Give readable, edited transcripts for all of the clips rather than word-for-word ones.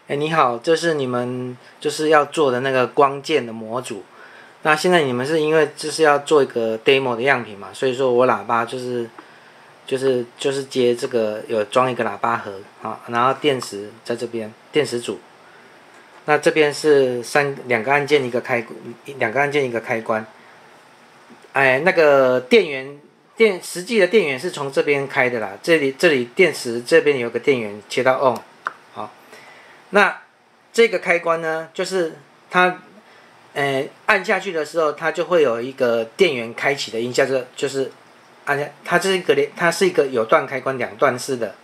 哎，你好，这是你们就是要做的那个光剑的模组。那现在你们是因为就是要做一个 demo 的样品嘛，所以说我喇叭就是接这个有装一个喇叭盒啊，然后电池在这边，电池组。那这边是两个按键一个开关。哎，那个实际的电源是从这边开的啦，这里电池这边有个电源切到 on。好，那这个开关呢，就是它，按下去的时候，它就会有一个电源开启的音效，就是按下，它是一个有段开关，两段式的。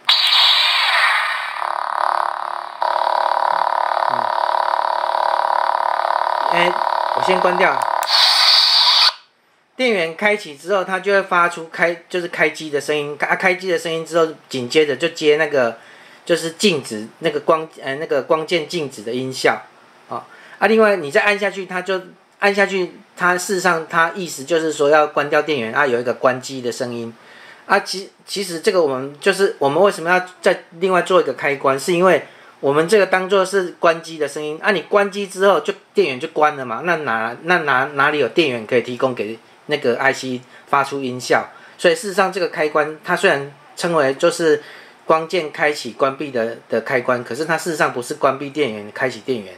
我先关掉。电源开启之后，它就会发出就是开机的声音。开机的声音之后，紧接着就接那个就是静止那个光键静止的音效另外你再按下去，它事实上它意思就是说要关掉电源有一个关机的声音其实这个我们为什么要再另外做一个开关，是因为我们这个当做是关机的声音你关机之后电源就关了嘛，那哪里有电源可以提供给那个 IC 发出音效？所以事实上这个开关它虽然称为就是光键开启关闭的开关，可是它事实上不是关闭电源开启电源，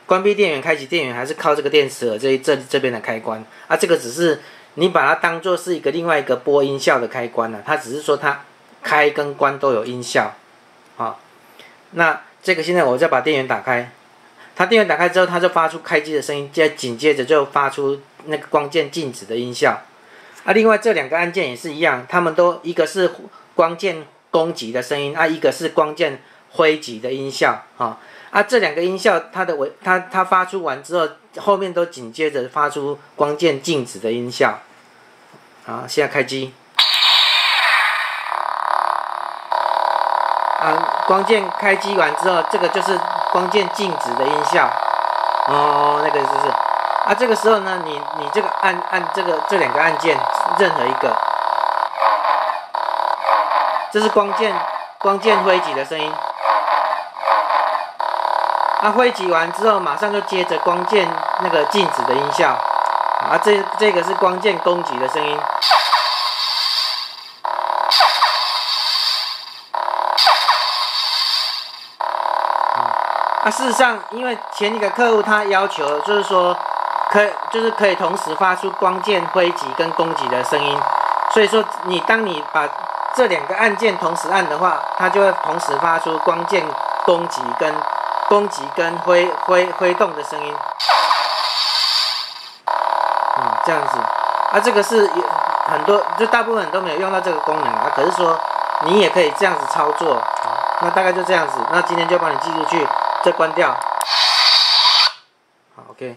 关闭电源开启电源还是靠这个电池盒这边的开关这个只是你把它当作是另外一个播音效的开关它只是说它开跟关都有音效那这个现在我再把电源打开，它电源打开之后，它就发出开机的声音，紧接着就发出那个光键静止的音效另外这两个按键也是一样，它们都一个是光键攻击的声音一个是光键挥击的音效这两个音效它发出完之后，后面都紧接着发出光键静止的音效现在开机光键开机完之后，这个就是光键静止的音效那个就是这个时候呢，你这个按这两个按键任何一个，这是光键挥击的声音挥击完之后马上就接着光键那个静止的音效这个是光键攻击的声音事实上，因为前一个客户他要求就是说，可以同时发出光键挥击跟攻击的声音，所以说当你把这两个按键同时按的话，它就会同时发出光键攻击跟挥动的声音。这样子这个是很多就大部分人都没有用到这个功能可是说你也可以这样子操作那大概就这样子。那今天就帮你记录去。再关掉，好 ，OK，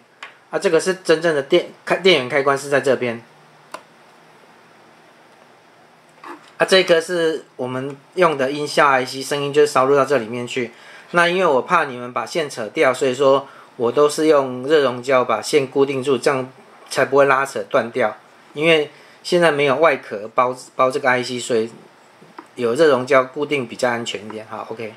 这个是真正的电源开关是在这边，这个是我们用的音效 IC， 声音就烧入到这里面去。那因为我怕你们把线扯掉，所以说我都是用热熔胶把线固定住，这样才不会拉扯断掉。因为现在没有外壳包这个 IC， 所以有热熔胶固定比较安全一点。好 ，OK。